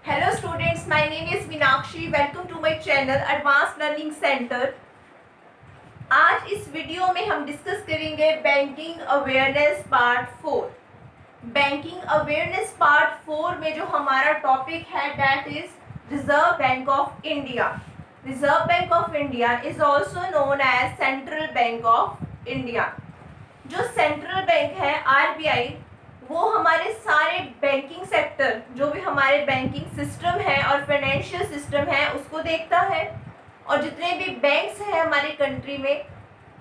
Hello students, my name is Meenakshi. Welcome to my channel Advanced Learning Center. आज इस video में हम discuss करेंगे banking awareness part 4। Banking awareness part 4 में जो हमारा टॉपिक है that is Reserve Bank of India. Reserve Bank of India is also known as central bank of India. जो सेंट्रल बैंक है आरबीआई, वो हमारे सारे बैंकिंग सेक्टर, जो भी हमारे बैंकिंग सिस्टम है और फाइनेंशियल सिस्टम है, उसको देखता है। और जितने भी बैंक्स हैं हमारे कंट्री में,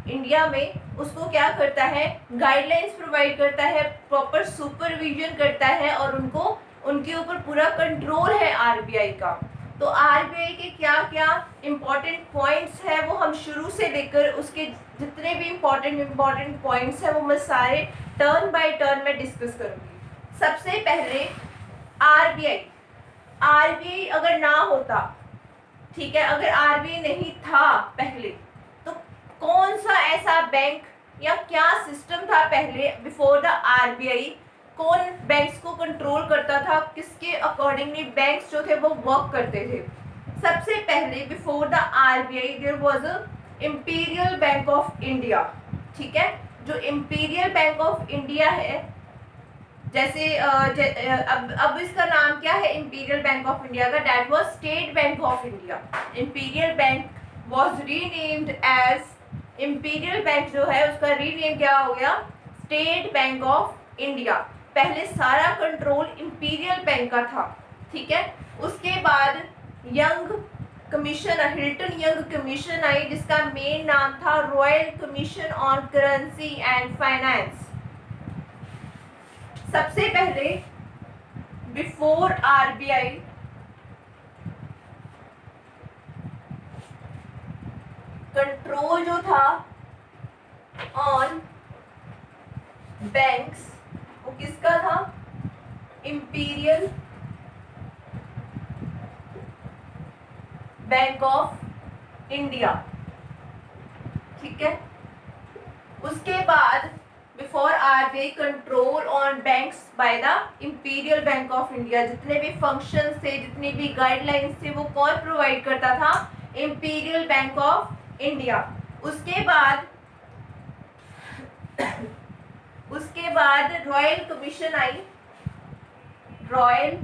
इंडिया में, उसको क्या करता है, गाइडलाइंस प्रोवाइड करता है, प्रॉपर सुपरविजन करता है और उनको उनके ऊपर पूरा कंट्रोल है आरबीआई का। तो आरबीआई के क्या क्या इम्पोर्टेंट पॉइंट्स हैं वो हम शुरू से लेकर उसके जितने भी इम्पोर्टेंट पॉइंट्स हैं वो मैं सारे टर्न बाय टर्न में डिस्कस करूँगी। सबसे पहले आरबीआई अगर ना होता, ठीक है, अगर आरबीआई नहीं था पहले, तो कौन सा ऐसा बैंक या क्या सिस्टम था पहले बिफोर द आरबीआई, कौन बैंक्स को कंट्रोल करता था, किसके अकॉर्डिंगली बैंक्स जो थे वो वर्क करते थे। सबसे पहले before the RBI there was a Imperial Bank of India. ठीक है, जो इंपीरियल बैंक ऑफ इंडिया है, जैसे अब इसका नाम क्या है इंपीरियल बैंक ऑफ इंडिया का, that was State Bank of India. Imperial Bank was renamed as, Imperial Bank जो है उसका रीनेम क्या हो गया, स्टेट बैंक ऑफ इंडिया। पहले सारा कंट्रोल इंपीरियल बैंक का था। ठीक है, उसके बाद Young commission, Hilton Young commission आई, जिसका मेन नाम था royal commission on currency and finance. सबसे पहले बिफोर आरबीआई कंट्रोल जो था ऑन बैंक्स वो किसका था, इंपीरियल बैंक ऑफ इंडिया। ठीक है, उसके बाद before RBI control on banks by the imperial Bank of India. जितने भी फंक्शंस थे, जितनी भी गाइडलाइंस थे, वो कौन प्रोवाइड करता था, इंपीरियल बैंक ऑफ इंडिया। उसके बाद रॉयल कमीशन आई, रॉयल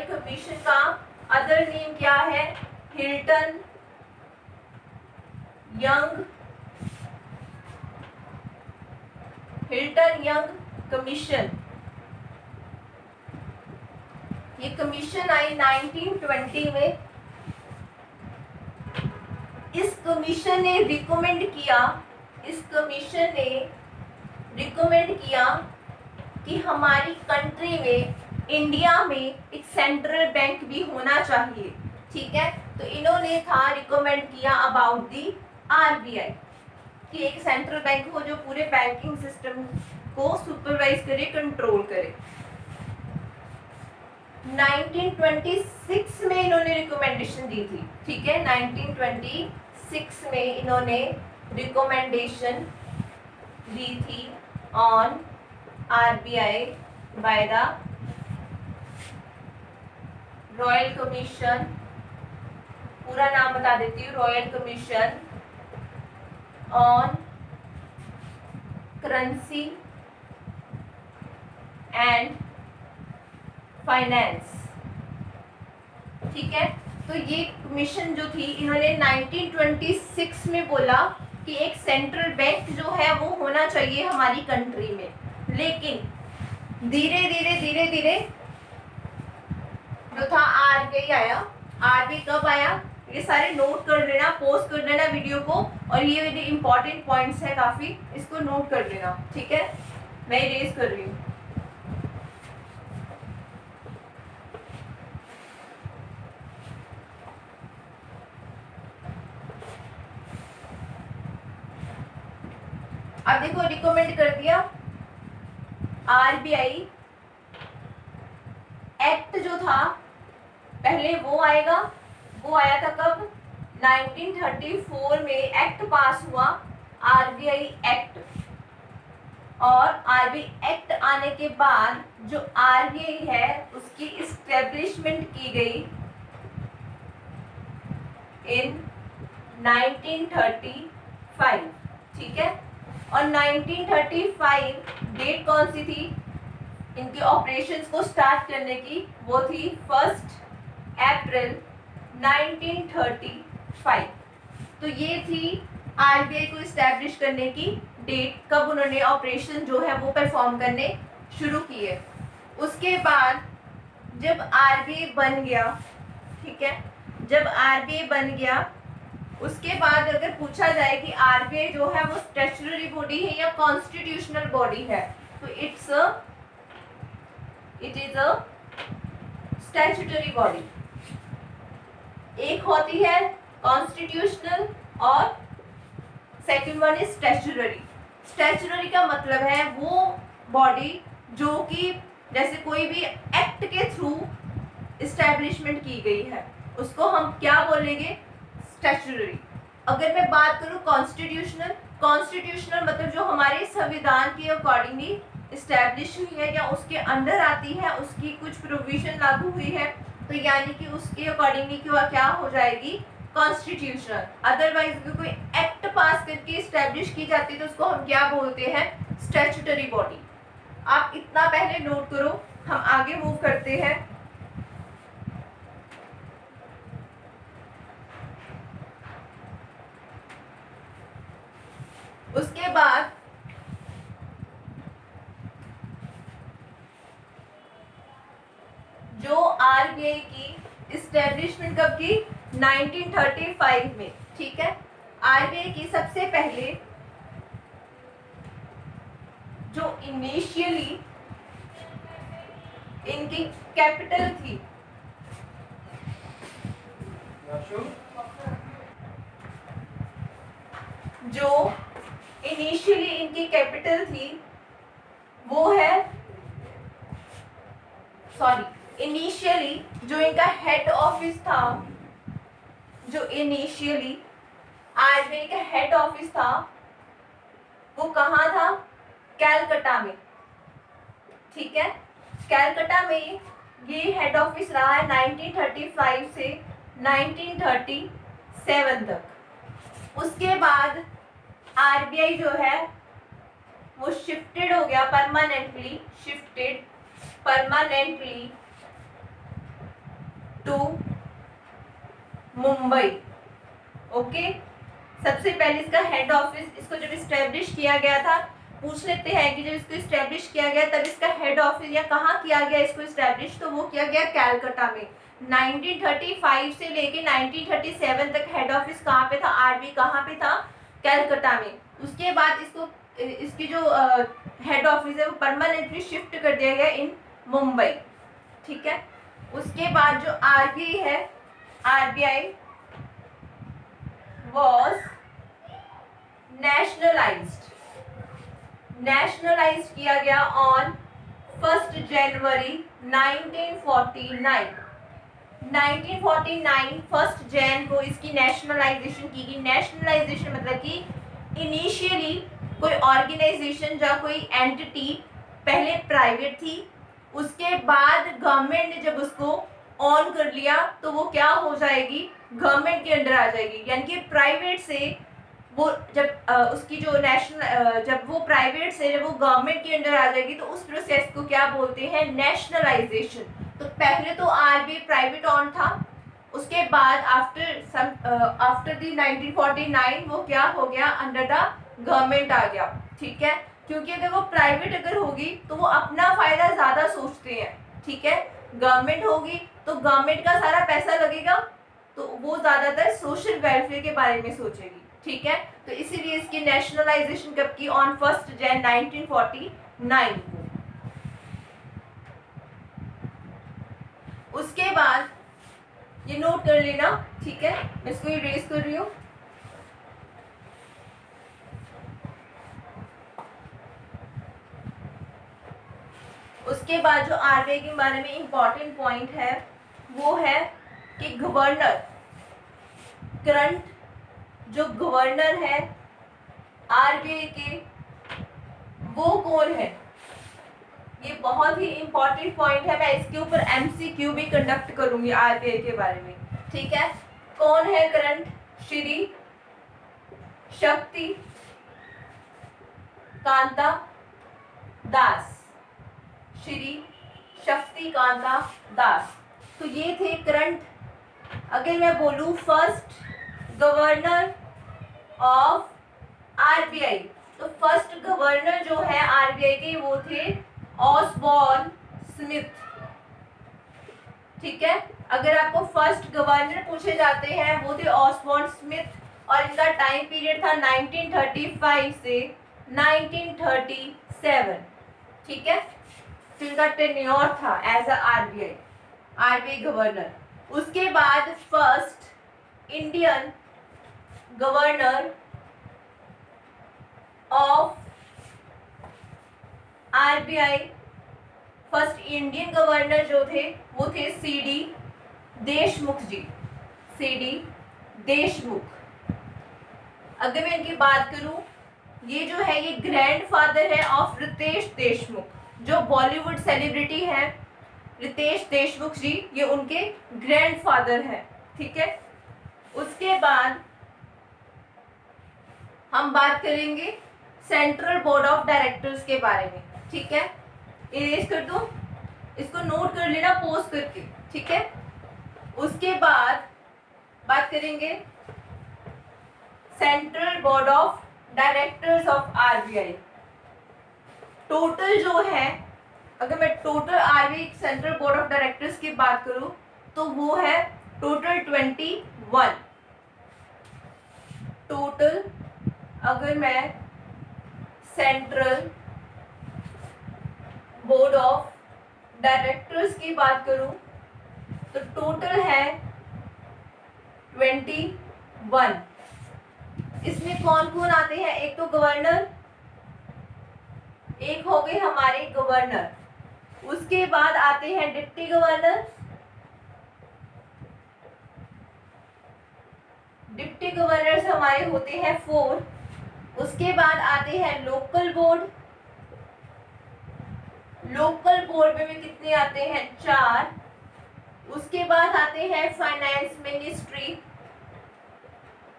कमीशन का अदर नेम क्या है, हिल्टन यंग कमीशन। ये कमीशन आई 1920 में। इस कमीशन ने रिकमेंड किया कि हमारी कंट्री में, इंडिया में एक सेंट्रल बैंक भी होना चाहिए। ठीक है, तो इन्होंने रिकमेंड किया अबाउट दी आरबीआई कि एक सेंट्रल बैंक हो जो पूरे बैंकिंग सिस्टम को सुपरवाइज करे, कंट्रोल करे। 1926 में इन्होंने रिकमेंडेशन दी थी। ठीक है, 1926 में इन्होंने रिकमेंडेशन दी थी on RBI by the royal commission. पूरा नाम बता देती हूँ, royal commission on currency and finance. ठीक है, तो ये कमीशन जो थी, इन्होंने 1926 में बोला कि एक सेंट्रल बैंक जो है वो होना चाहिए हमारी कंट्री में। लेकिन धीरे धीरे जो था आरबीआई आया। आरबीआई कब आया, ये सारे नोट कर लेना, पोस्ट कर लेना वीडियो को, और ये मेरे इंपॉर्टेंट पॉइंट्स है काफी, इसको नोट कर लेना। ठीक है, मैं इरेज कर रही हूँ। अब देखो, रिकमेंड कर दिया आरबीआई। एक्ट जो था पहले वो आया था कब, 1934 में एक्ट पास हुआ, आरबीआई एक्ट। और आरबीआई एक्ट आने के बाद जो आरबीआई है उसकी इस्टेब्लिशमेंट की गई इन 1935, ठीक है। और 1935 डेट कौन सी थी इनके ऑपरेशंस को स्टार्ट करने की? वो थी 1 अप्रैल 1935। तो ये थी आरबीआई को इस्टेब्लिश करने की डेट, कब उन्होंने ऑपरेशन जो है वो परफॉर्म करने शुरू किए। उसके बाद जब आरबीआई बन गया, ठीक है, जब आरबीआई बन गया उसके बाद अगर पूछा जाए कि आरबीआई जो है वो स्टैट्यूटरी बॉडी है या कॉन्स्टिट्यूशनल बॉडी है, तो it is a statutory body. एक होती है कॉन्स्टिट्यूशनल और second one is statutory. Statutory का मतलब है वो बॉडी जो कि जैसे कोई भी एक्ट के थ्रू इस्टेब्लिशमेंट की गई है, उसको हम क्या बोलेंगे? स्टैट्यूटरी। अगर मैं बात करूं कॉन्स्टिट्यूशनल, कॉन्स्टिट्यूशनल मतलब जो हमारे संविधान के अकॉर्डिंगली इस्टेब्लिश हुई है या उसके अंडर आती है, उसकी कुछ प्रोविजन लागू हुई है, तो यानी कि उसके अकॉर्डिंगली क्या हो जाएगी? कॉन्स्टिट्यूशनल। अदरवाइज अगर कोई एक्ट पास करके इस्टेब्लिश की जाती है तो उसको हम क्या बोलते हैं? Statutory body. आप इतना पहले नोट करो, हम आगे मूव करते हैं। उसके बाद जो आरबीआई की इस्टेब्लिशमेंट कब की? 1935 में, ठीक है। आरबीआई की सबसे पहले जो इनिशियली इनकी कैपिटल थी, जो इनिशियली इनकी कैपिटल थी वो है, इनिशियली जो इनका हेड ऑफिस था, जो इनिशियली आरबीआई का हेड ऑफिस था वो कहाँ था? कैलकाटा में, ठीक है। कैलकाटा में ये हेड ऑफिस रहा है 1935 से 1937 तक। उसके बाद आरबीआई जो है वो शिफ्टेड हो गया परमानेंटली टू मुंबई। ओके, सबसे पहले इसका हेड ऑफिस, इसको जब इस्टेब्लिश किया गया था, पूछ लेते हैं कि जब इसको इस्टेब्लिश किया गया तब इसका हेड ऑफिस या कहाँ किया गया इसको इस्टेब्लिश, तो वो किया गया कैलकाटा में। 1935 से लेके 1937 तक हेड ऑफिस कहाँ पे था? आरबीआई कहाँ पे था? कैलकाटा में। उसके बाद इसको इसकी जो हेड ऑफिस है वो परमानेंटली शिफ्ट कर दिया गया इन मुंबई, ठीक है। उसके बाद जो आरबीआई है, आरबीआई was nationalized किया गया on 1 जनवरी 1949। 1949 1 जैन को इसकी नेशनलाइजेशन की गई। नेशनलाइजेशन मतलब कि इनिशियली कोई ऑर्गेनाइजेशन या कोई एंटिटी पहले प्राइवेट थी, उसके बाद गवर्नमेंट ने जब उसको ऑन कर लिया तो वो क्या हो जाएगी? गवर्नमेंट के अंडर आ जाएगी। यानी कि प्राइवेट से वो जब उसकी जो नेशनल जब वो प्राइवेट से जब वो गवर्नमेंट के अंडर आ जाएगी तो उस प्रोसेस को क्या बोलते हैं? नेशनलाइजेशन। तो पहले तो आरबीआई प्राइवेट ऑन था, उसके बाद आफ्टर दी 1949 वो क्या हो गया? अंडर द गवर्नमेंट आ गया, ठीक है। क्योंकि अगर वो प्राइवेट अगर होगी तो वो अपना फायदा ज्यादा सोचते हैं, ठीक है। गवर्नमेंट होगी तो गवर्नमेंट का सारा पैसा लगेगा, तो वो ज्यादातर सोशल वेलफेयर के बारे में सोचेगी, ठीक है। तो इसीलिए इसकी नेशनलाइजेशन कब की? ऑन 1 जैन 1949 को। उसके बाद ये नोट कर लेना, ठीक है, मैं इसको इरेज कर रही हूं। उसके बाद जो आरबीआई के बारे में इंपॉर्टेंट पॉइंट है वो है कि गवर्नर, करंट जो गवर्नर है आरबीआई के, वो कौन है? ये बहुत ही इंपॉर्टेंट पॉइंट है, मैं इसके ऊपर एमसीक्यू भी कंडक्ट करूंगी आरबीआई के बारे में, ठीक है। कौन है करंट? श्री शक्ति कांता दास, श्री शक्ति कांता दास। तो ये थे करंट। अगर मैं बोलूं फर्स्ट गवर्नर ऑफ आरबीआई, तो फर्स्ट गवर्नर जो है आरबीआई के वो थे ऑसबॉर्न स्मिथ, ठीक है। अगर आपको फर्स्ट गवर्नर पूछे जाते हैं वो थे ऑसबॉर्न स्मिथ, और इनका टाइम पीरियड था 1935 से 1937, ठीक है। तो इनका टेन्योर था एज अ आरबीआई गवर्नर। उसके बाद first Indian governor of RBI, first Indian governor जो थे वो थे सीडी देशमुख जी, सीडी देशमुख। अगर मैं इनकी बात करूं, ये जो है ये ग्रैंडफादर है ऑफ रितेश देशमुख, जो बॉलीवुड सेलिब्रिटी हैं रितेश देशमुख जी, ये उनके ग्रैंडफादर हैं, ठीक है। उसके बाद हम बात करेंगे सेंट्रल बोर्ड ऑफ डायरेक्टर्स के बारे में, ठीक है। इरेज कर दो, इसको नोट कर लेना पोज करके, ठीक है। उसके बाद बात करेंगे central board of directors of RBI. Total जो है, अगर मैं total RBI central board of directors की बात करूं तो वो है टोटल 21। टोटल अगर मैं सेंट्रल बोर्ड ऑफ डायरेक्टर्स की बात करूं तो टोटल है 21। इसमें कौन कौन आते हैं? एक तो गवर्नर, एक हो गए हमारे गवर्नर, उसके बाद आते हैं डिप्टी गवर्नर, डिप्टी गवर्नर्स हमारे होते हैं 4। उसके बाद आते हैं लोकल बोर्ड, लोकल बोर्ड में भी कितने आते हैं? 4। उसके बाद आते हैं फाइनेंस मिनिस्ट्री,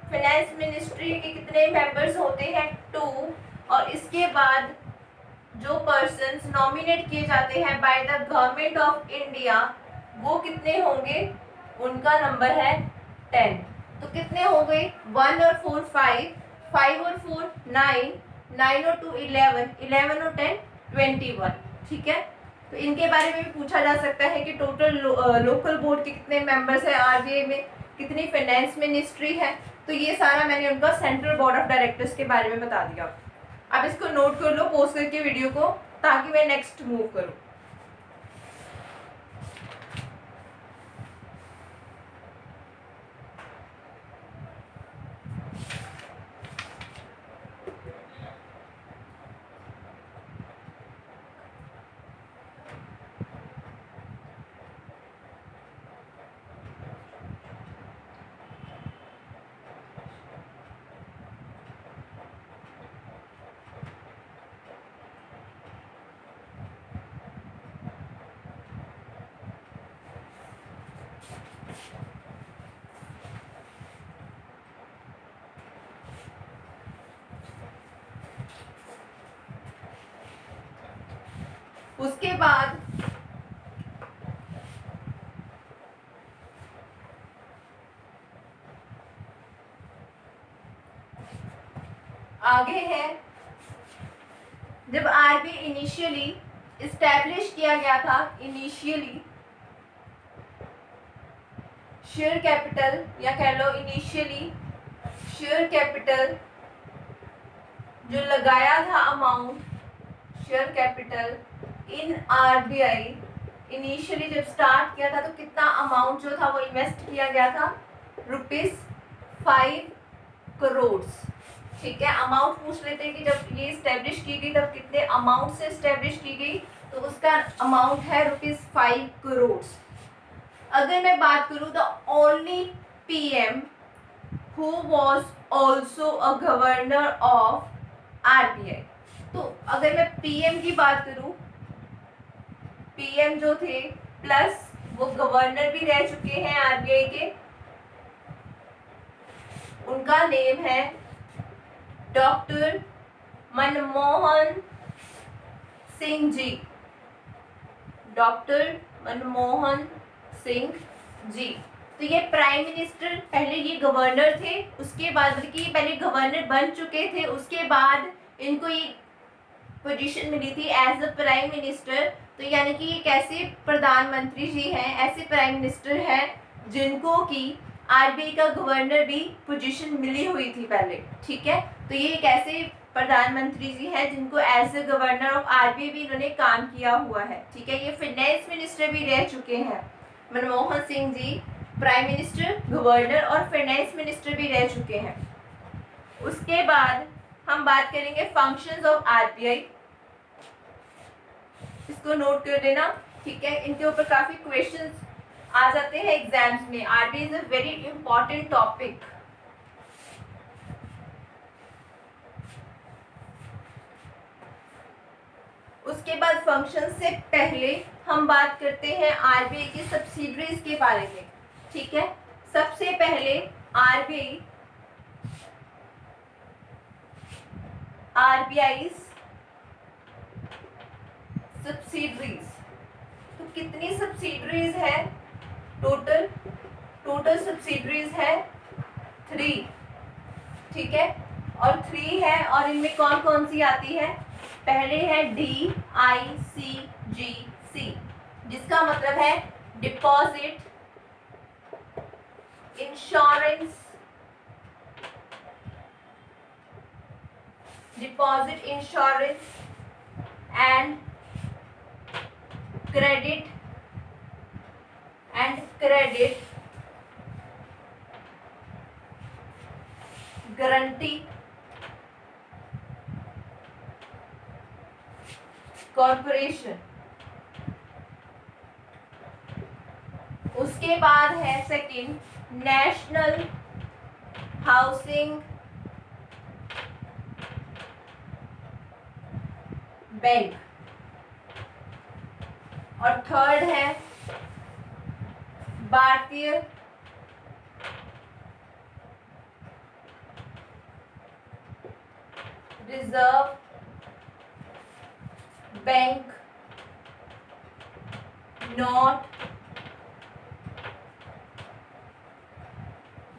फाइनेंस मिनिस्ट्री के कितने मेंबर्स होते हैं? 2। और इसके बाद जो पर्सन्स नॉमिनेट किए जाते हैं by the government of India वो कितने होंगे? उनका नंबर है 10। तो कितने हो गए? 1 और 4 5, 5 और 4 9, 9 और 2 11, 11 और 10 21, ठीक है। तो इनके बारे में भी पूछा जा सकता है कि टोटल लोकल बोर्ड के कितने मेंबर्स हैं आरबीआई में, कितनी फाइनेंस मिनिस्ट्री है। तो ये सारा मैंने उनका सेंट्रल बोर्ड ऑफ डायरेक्टर्स के बारे में बता दिया। अब इसको नोट कर लो पोस्ट करके वीडियो को, ताकि मैं नेक्स्ट मूव करूँ। उसके बाद आगे है, जब आरबीआई इनिशियली इस्टेब्लिश किया गया था, इनिशियली शेयर कैपिटल या कह लो इनिशियली शेयर कैपिटल जो लगाया था amount, share capital in RBI initially जब स्टार्ट किया था तो कितना अमाउंट जो था वो इन्वेस्ट किया गया था? ₹5 करोड़, ठीक है। अमाउंट पूछ लेते हैं कि जब ये स्टैब्लिश की गई तब कितने अमाउंट से स्टैब्लिश की गई, तो उसका अमाउंट है ₹5 करोड़। अगर मैं बात करूं the only PM who was also a governor of RBI, तो अगर मैं पीएम की बात करूं, पीएम जो थे प्लस वो गवर्नर भी रह चुके हैं आरबीआई के, उनका नेम है डॉक्टर मनमोहन सिंह जी, डॉक्टर मनमोहन सिंह जी। तो ये प्राइम मिनिस्टर, पहले ये गवर्नर थे, उसके बाद बल्कि पहले गवर्नर बन चुके थे, उसके बाद इनको ये पोजीशन मिली थी एज अ प्राइम मिनिस्टर। तो यानी कि ये कैसे प्रधानमंत्री जी हैं, ऐसे प्राइम मिनिस्टर हैं जिनको कि आरबीआई का गवर्नर भी पोजीशन मिली हुई थी पहले, ठीक है। तो ये एक ऐसे प्रधानमंत्री जी हैं जिनको as a governor of RBI भी इन्होंने काम किया हुआ है, ठीक है। ये फाइनेंस मिनिस्टर भी रह चुके हैं Manmohan Singh ji, prime minister, governor और फाइनेंस मिनिस्टर भी रह चुके हैं। उसके बाद हम बात करेंगे फंक्शंस ऑफ आरबीआई, इसको नोट कर लेना, ठीक है। इनके ऊपर काफी क्वेश्चंस आ जाते हैं एग्जाम्स में। RBI is a very important topic. उसके बाद फंक्शन से पहले हम बात करते हैं आरबीआई की सब्सिडरीज के बारे में, ठीक है। सबसे पहले आरबीआई सब्सिडरीज। तो कितनी सब्सिडरीज है टोटल सब्सिडरीज है 3, ठीक है। और 3 है, और इनमें कौन कौन सी आती है? पहले है DICGC, जिसका मतलब है deposit insurance and credit guarantee corporation. उसके बाद है सेकंड नेशनल हाउसिंग बैंक, और थर्ड है भारतीय रिजर्व बैंक नोट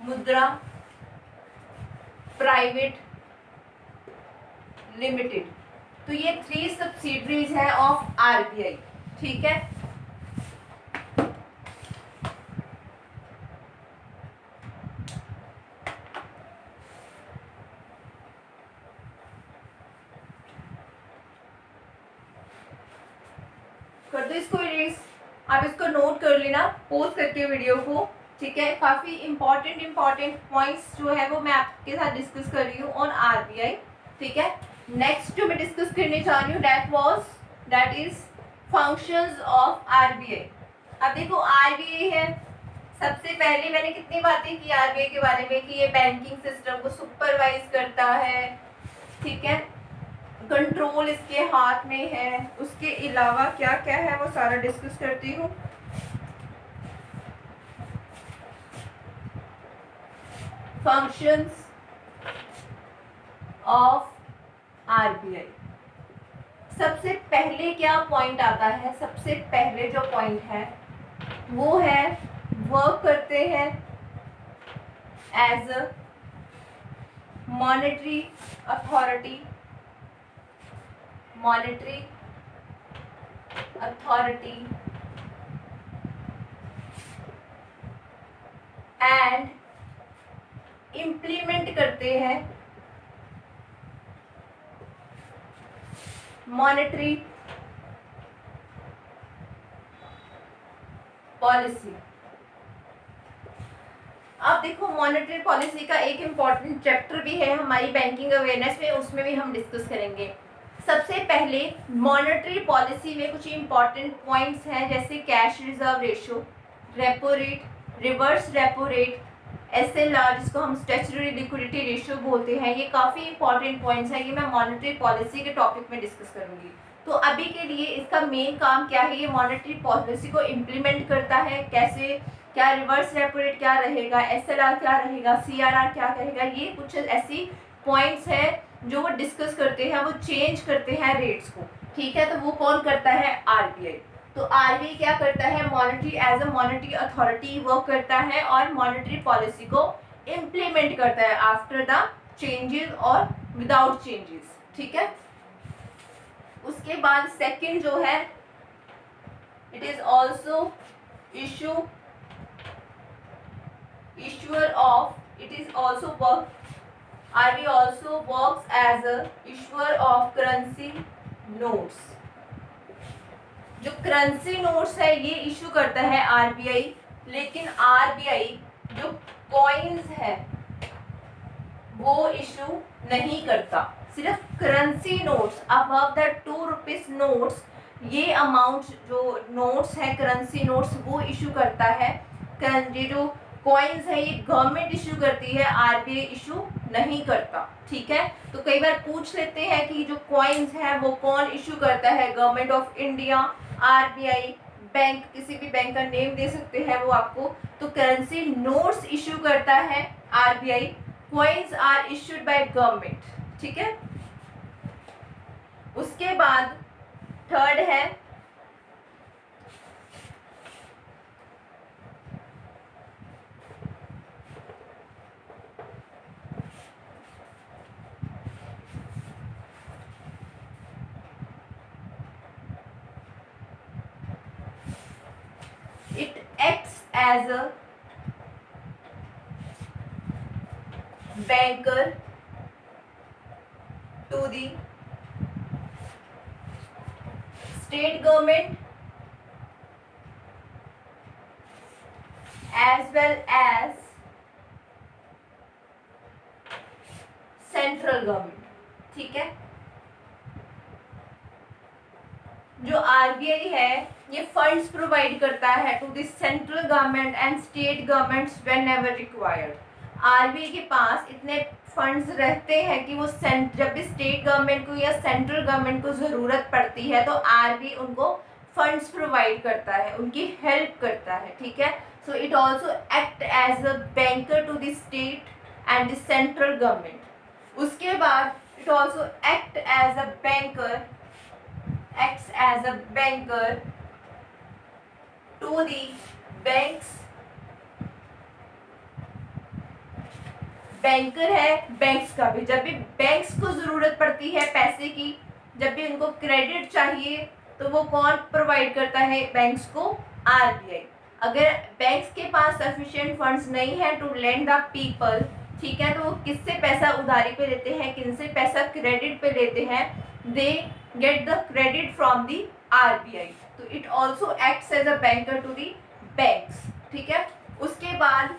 मुद्रा प्राइवेट लिमिटेड। तो ये 3 सब्सिडरीज है ऑफ आरबीआई, ठीक है। कर दो इसको इरेज, आप इसको नोट कर लेना पोस्ट करके वीडियो को, ठीक है। काफी इंपॉर्टेंट पॉइंट्स जो है वो मैं आपके साथ डिस्कस कर रही हूँ ऑन आरबीआई, ठीक है। नेक्स्ट जो मैं डिस्कस करने जा रही हूँ that is functions of RBI. अब देखो आरबीआई है, सबसे पहले मैंने कितनी बातें की आरबीआई के बारे में कि ये बैंकिंग सिस्टम को सुपरवाइज करता है, ठीक है। कंट्रोल इसके हाथ में है। उसके अलावा क्या क्या है वो सारा डिस्कस करती हूँ। फंक्शंस ऑफ आरबीआई, सबसे पहले क्या पॉइंट आता है? सबसे पहले जो पॉइंट है वो है वर्क करते हैं as a monetary authority and implement करते हैं मॉनेटरी पॉलिसी। अब देखो मॉनेटरी पॉलिसी का एक इम्पॉर्टेंट चैप्टर भी है हमारी बैंकिंग अवेयरनेस में, उसमें भी हम डिस्कस करेंगे। सबसे पहले मॉनेटरी पॉलिसी में कुछ इम्पॉर्टेंट पॉइंट्स हैं, जैसे cash reserve ratio, repo rate, reverse repo rate, SLR जिसको हम स्टैट्यूटरी लिक्विडिटी रेशियो बोलते हैं, ये काफ़ी इंपॉर्टेंट पॉइंट्स हैं। ये मैं मॉनेटरी पॉलिसी के टॉपिक में डिस्कस करूंगी। तो अभी के लिए इसका मेन काम क्या है, ये मॉनेटरी पॉलिसी को इम्प्लीमेंट करता है कैसे, क्या रिवर्स रेपो रेट क्या रहेगा, SLR क्या रहेगा, CRR क्या कहेगा, ये कुछ ऐसी पॉइंट्स है जो वो डिस्कस करते हैं, वो चेंज करते हैं रेट्स को। ठीक है, तो वो कौन करता है, RBI। तो RBI क्या करता है, monetary as a monetary authority work करता है और मॉनेटरी पॉलिसी को इम्प्लीमेंट करता है आफ्टर द चेंजेस और विदाउट चेंजेस। ठीक है, उसके बाद सेकंड जो है, it is also issuer of, it is also RBI also works as a issuer of currency notes। जो करेंसी नोट्स है ये इशू करता है RBI, लेकिन RBI जो कॉइन्स है वो इशू नहीं करता, सिर्फ currency notes above the 2 rupees notes, ये अमाउंट जो नोट्स है करेंसी नोट्स वो इशू करता है। ये जो कॉइन्स है ये गवर्नमेंट इशू करती है, RBI इशू नहीं करता। ठीक है, तो कई बार पूछ लेते हैं कि जो कॉइन्स है वो कौन इशू करता है, government of India, RBI, bank, किसी भी बैंक का नेम दे सकते हैं वो आपको। तो करेंसी नोट्स इशू करता है RBI, coins are issued by government. ठीक है, उसके बाद थर्ड है it acts as a banker to the state government as well as central government. ठीक है, जो RBI है ये फंड्स प्रोवाइड करता है to the central government and state governments whenever required. RBI के पास इतने फंड्स रहते हैं कि वो जब भी स्टेट गवर्नमेंट को या सेंट्रल गवर्नमेंट को ज़रूरत पड़ती है तो RBI उनको फंड्स प्रोवाइड करता है, उनकी हेल्प करता है। ठीक है, so it also act as a banker to the state and the central government. उसके बाद it also act as a banker, acts as a banker to the banks। Banker है बैंक्स का भी, जब भी बैंक्स को जरूरत पड़ती है पैसे की, जब भी उनको क्रेडिट चाहिए तो वो कौन प्रोवाइड करता है बैंक्स को, RBI। अगर बैंक्स के पास सफिशिएंट फंड्स नहीं है टू लेंड द पीपल, ठीक है, तो वो किससे पैसा उधारी पे लेते हैं, किनसे पैसा क्रेडिट पे लेते हैं, दे get the credit from the RBI। तो it also acts as a banker to the banks। ठीक है, उसके बाद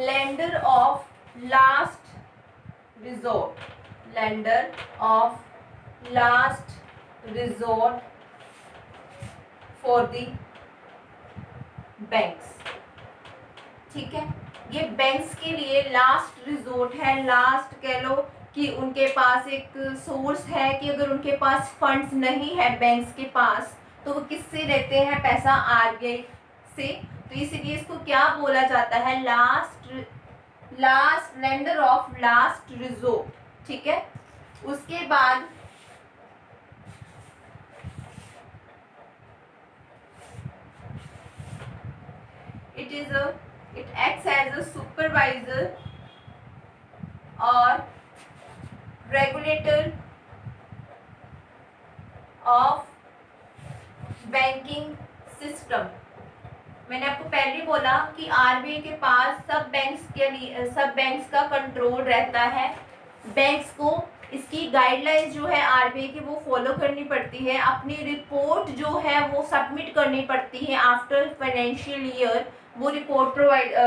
lender of last resort, lender of last resort for the banks। ठीक है, ये बैंक्स के लिए लास्ट रिजोर्ट है, लास्ट कह लो कि उनके पास एक सोर्स है कि अगर उनके पास फंड्स नहीं है बैंक्स के पास तो वो किससे लेते हैं पैसा, RBI से। तो इसीलिए इसको क्या बोला जाता है, last lender of last resort. ठीक है, उसके बाद it acts as a supervisor or regulator of banking system। मैंने आपको पहले बोला कि RBI के पास सब बैंक्स का कंट्रोल रहता है। बैंक्स को इसकी गाइडलाइंस जो है RBI की वो फॉलो करनी पड़ती है, अपनी रिपोर्ट जो है वो सबमिट करनी पड़ती है आफ्टर फाइनेंशियल ईयर। वो रिपोर्ट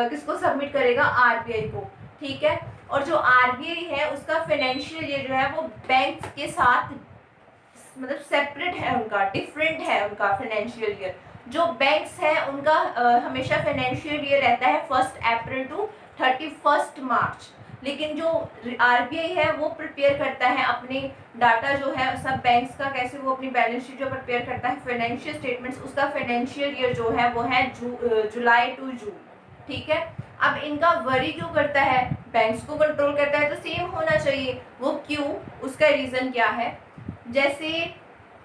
किसको सबमिट करेगा, RBI को। ठीक है, और जो RBI है उसका फाइनेंशियल ईयर जो है वो बैंक्स के साथ मतलब सेपरेट है, उनका डिफरेंट है उनका फाइनेंशियल ईयर। जो बैंक्स हैं उनका हमेशा फाइनेंशियल ईयर रहता है 1 अप्रैल टू 31 मार्च, लेकिन जो आरबीआई है वो प्रिपेयर करता है अपने डाटा जो है सब बैंक्स का, कैसे वो अपनी बैलेंस शीट जो प्रिपेयर करता है फाइनेंशियल स्टेटमेंट्स, उसका फाइनेंशियल ईयर जो है वो है जुलाई टू जून। ठीक है, अब इनका वरी क्यों करता है, बैंक्स को कंट्रोल करता है तो सेम होना चाहिए, वो क्यों, उसका रीज़न क्या है। जैसे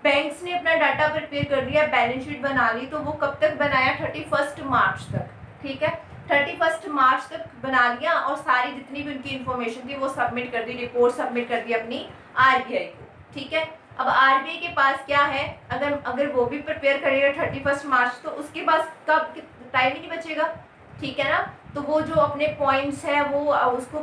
बैंक्स ने अपना डाटा प्रिपेयर कर दिया, बैलेंस शीट बना ली, तो वो कब तक बनाया, 31 मार्च तक। ठीक है, 31 मार्च तक बना लिया और सारी जितनी भी उनकी इन्फॉर्मेशन थी वो सबमिट कर दी, रिपोर्ट सबमिट कर दी अपनी आरबीआई को। ठीक है, अब आरबीआई के पास क्या है, अगर वो भी प्रिपेयर करेगा 31 मार्च, तो उसके पास कब टाइम ही नहीं बचेगा। ठीक है ना, तो वो जो अपने पॉइंट्स है वो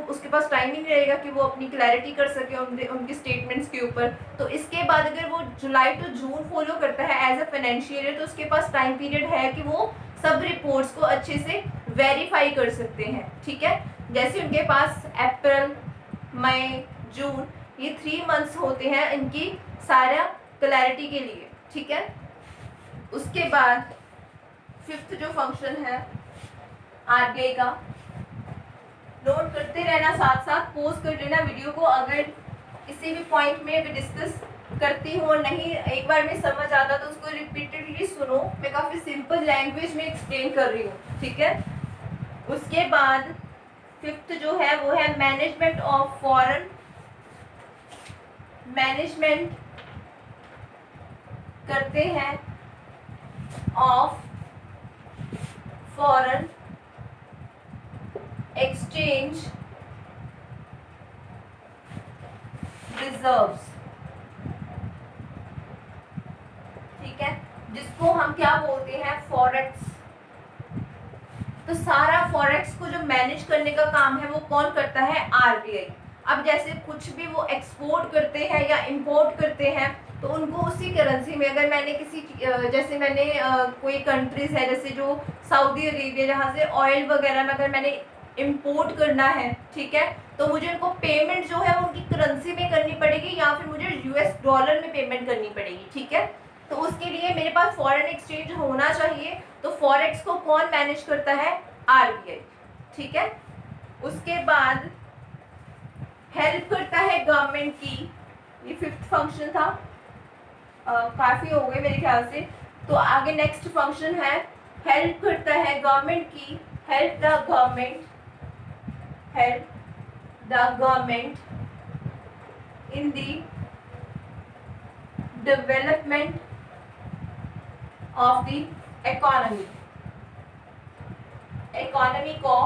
उसके पास टाइम ही नहीं रहेगा कि वो अपनी क्लैरिटी कर सके उनकी स्टेटमेंट्स के ऊपर। तो इसके बाद अगर वो जुलाई टू जून फॉलो करता है एज अ फाइनेंशियल ईयर, तो उसके पास टाइम पीरियड है कि वो सब रिपोर्ट्स को अच्छे से वेरीफाई कर सकते हैं। ठीक है, जैसे उनके पास अप्रैल, मई, जून, ये 3 मंथ्स होते हैं इनकी सारा क्लैरिटी के लिए। ठीक है, उसके बाद 5th जो फंक्शन है आरबीआई का, नोट करते रहना, साथ साथ पॉज कर लेना वीडियो को, अगर किसी भी पॉइंट में भी डिस्कस करती हूँ और नहीं एक बार में समझ आता तो उसको रिपीटेडली सुनो, मैं काफ़ी सिंपल लैंग्वेज में एक्सप्लेन कर रही हूँ। ठीक है, उसके बाद 5th जो है वो है मैनेजमेंट ऑफ फॉरेन, मैनेजमेंट करते हैं ऑफ फॉरेन एक्सचेंज रिजर्व्स। ठीक है, जिसको हम क्या बोलते हैं, फॉरेक्स। तो सारा फॉरेक्स को जो मैनेज करने का काम है वो कौन करता है, आरबीआई। अब जैसे कुछ भी वो एक्सपोर्ट करते हैं या इंपोर्ट करते हैं तो उनको उसी करेंसी में, अगर मैंने किसी जैसे मैंने कोई कंट्रीज है जैसे जो सऊदी अरेबिया, जहाँ से ऑयल वगैरह में अगर मैंने इंपोर्ट करना है, ठीक है, तो मुझे उनको पेमेंट जो है वो उनकी करेंसी में करनी पड़ेगी या फिर मुझे यूएस डॉलर में पेमेंट करनी पड़ेगी। ठीक है, तो उसके लिए मेरे पास फॉरेन एक्सचेंज होना चाहिए, तो फॉरेक्स को कौन मैनेज करता है, आरबीआई। ठीक है, उसके बाद हेल्प करता है गवर्नमेंट की, ये 5th फंक्शन था, काफ़ी हो गए मेरे ख्याल से। तो आगे नेक्स्ट फंक्शन है हेल्प करता है गवर्नमेंट की, help the government in the development of the economy को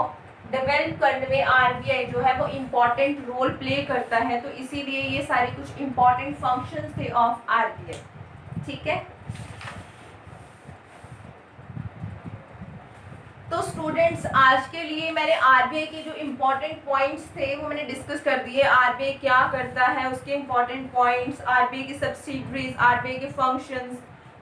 डेवलप करने में आरबीआई जो है वो इम्पोर्टेंट रोल प्ले करता है, तो इसीलिए ये सारी कुछ इम्पोर्टेंट फंक्शंस थे ऑफ आरबीआई। ठीक है, तो स्टूडेंट्स आज के लिए मैंने आरबीआई के जो इम्पोर्टेंट पॉइंट्स थे वो मैंने डिस्कस कर दिए, आरबीआई क्या करता है, उसके इम्पोर्टेंट पॉइंट्स, आरबीआई की सब्सिडरीज, आरबीआई के फंक्शंस।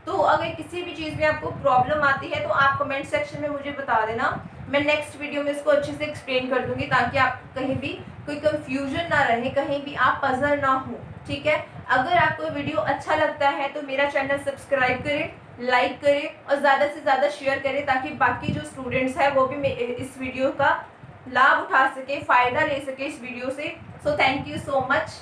तो अगर किसी भी चीज़ में आपको प्रॉब्लम आती है तो आप कमेंट सेक्शन में मुझे बता देना, मैं नेक्स्ट वीडियो में इसको अच्छे से एक्सप्लेन कर दूंगी ताकि आप कहीं भी कोई कंफ्यूजन ना रहे, कहीं भी आप पजल ना हो। ठीक है, अगर आपको वीडियो अच्छा लगता है तो मेरा चैनल सब्सक्राइब करें, लाइक करें और ज़्यादा से ज़्यादा शेयर करें ताकि बाकी जो स्टूडेंट्स हैं वो भी इस वीडियो का लाभ उठा सके, फ़ायदा ले सके इस वीडियो से। So thank you so much.